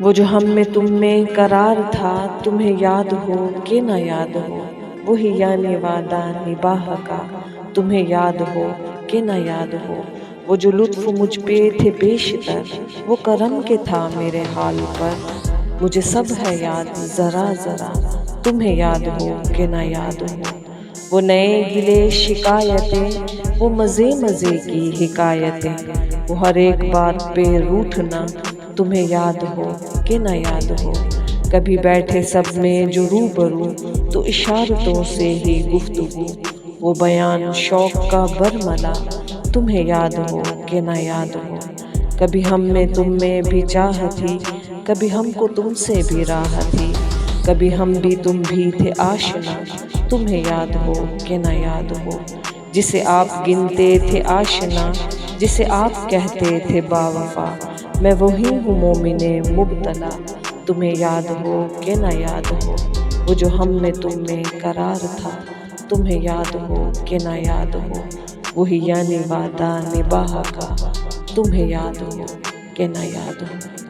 وہ جو ہم میں تم میں قرار تھا، تمہیں یاد ہو کہ نہ یاد ہو، وہی یعنی وعدہ نباہ کا، تمہیں یاد ہو کہ نہ یاد ہو۔ وہ جو لطف مجھ پہ تھے بیشتر، وہ کرم کے تھا میرے حال پر، مجھے سب ہے یاد ذرا ذرا، تمہیں یاد ہو کہ نہ یاد ہو۔ وہ نئے گلے شکایتیں، وہ مزے مزے کی حکایتیں، وہ ہر ایک بات پہ روٹھنا، تمہیں یاد ہو کہ نہ یاد ہو۔ کبھی بیٹھے سب میں جو روبرو، تو اشارتوں سے ہی گفتگو، وہ بیان شوق کا برملا، تمہیں یاد ہو کہ نہ یاد ہو۔ کبھی ہم میں تم میں بھی چاہ تھی، کبھی ہم کو تم سے بھی راہ تھی، کبھی ہم بھی تم بھی تھے آشنا، تمہیں یاد ہو کہ نہ یاد ہو۔ جسے آپ گنتے تھے آشنا، جسے آپ کہتے تھے باوفا، میں وہی ہوں مومن مبتلا، تمہیں یاد ہو کہ نہ یاد ہو۔ وہ جو ہم میں تم میں قرار تھا، تمہیں یاد ہو کہ نہ یاد ہو، وہی یعنی وعدہ نباہ کا، تمہیں یاد ہو کہ نہ یاد ہو۔